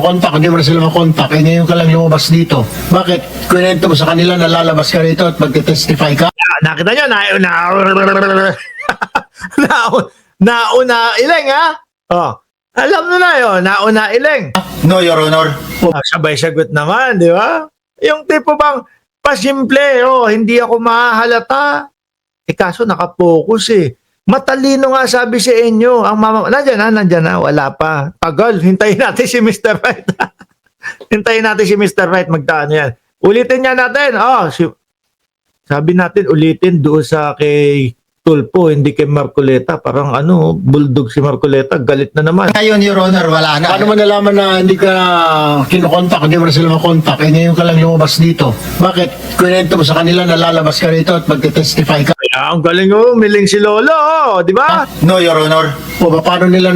Contact, hindi mo na sila makontak. Eh, ngayon ka lang lumabas dito. Bakit? Kwento mo sa kanila na lalabas ka rito at magte-testify ka? Nakita nyo, nauna ileng, ha? Oh, alam mo na yun, nauna ileng. No, Your Honor. Sabay sagot naman, di ba? Yung tipo bang pasimple, hindi ako mahalata. Kaso nakapokus eh. Matalino nga sabi sa inyo. Ang mama, nandiyan na, wala pa. Tagal, hintayin natin si Mr. Right. Hintayin natin si Mr. Right magdaan yan. Ulitin niya natin. Sabi natin, ulitin doon sa kay Tulpo, hindi kay Marcoleta. Parang bulldog si Marcoleta, galit na naman. Ngayon, Your Honor, wala na. Paano mo nalaman na hindi ka kinokontak, hindi mo na sila makontak? Eh, ngayon ka lang lumabas dito. Bakit? Kwento mo sa kanila na lalabas ka rito at magte-testify ka? Kaya ang galing miling si Lolo, di ba? No, Your Honor. Paano nila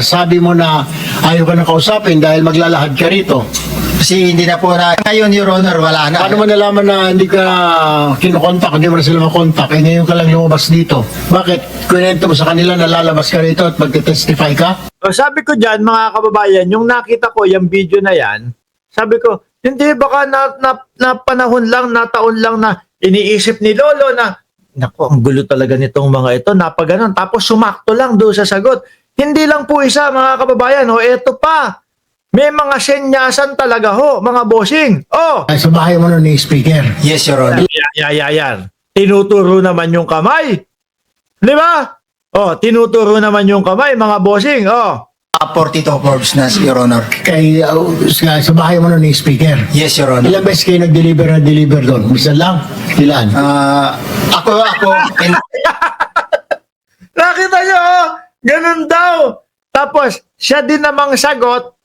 sabi mo na ayaw ka na kausapin dahil maglalahad ka rito? Kasi hindi na po na. Ngayon, Your Honor, wala na. Paano mo nalaman na hindi ka kinokontak, hindi mo na sila makontak? Eh, ngayon ka lang lumabas dito. Bakit? Kwento mo sa kanila na lalabas ka rito at magte-testify ka? Sabi ko dyan, mga kababayan, yung nakita ko, yung video na yan, sabi ko, hindi, baka na panahon lang, na taon lang na iniisip ni Lolo na, naku, ang gulo talaga nitong mga ito, napaganon. Tapos sumakto lang doon sa sagot. Hindi lang po isa, mga kababayan, eto pa. May mga senyasan talaga mga bossing. Ay, sa bahay mo nun ni Speaker. Yes, Your Honor. Yan. Tinuturo naman yung kamay. Di ba? Tinuturo naman yung kamay, mga bossing. 42 Forbes na, Your Honor. Sa bahay mo nun ni Speaker. Yes, Your Honor. Ilang beses kayo nag-deliver doon? Bisa lang? Ilan? Ako, Nakita nyo, ganun daw. Tapos, siya din namang sagot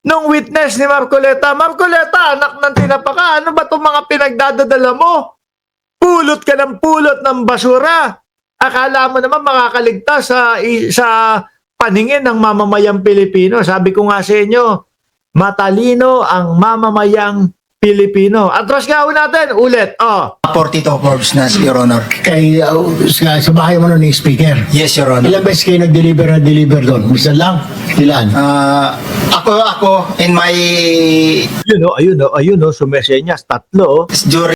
nung witness ni Marcoleta. Marcoleta, anak ng tinapaka, ano ba itong mga pinagdadadala mo? Pulot ka ng pulot ng basura. Akala mo naman makakaligtas sa paningin ng mamamayang Pilipino. Sabi ko nga sa inyo, matalino ang mamamayang Pilipino. Atras nga natin, ulit. 42 Forbes na, Your Honor. Sa bahay mo nun ni Speaker. Yes, Your Honor. Ilang beses kayo nag-deliver doon? Bisa lang? Ilan? Ako, in my Ayun, sumesenyas, tatlo. during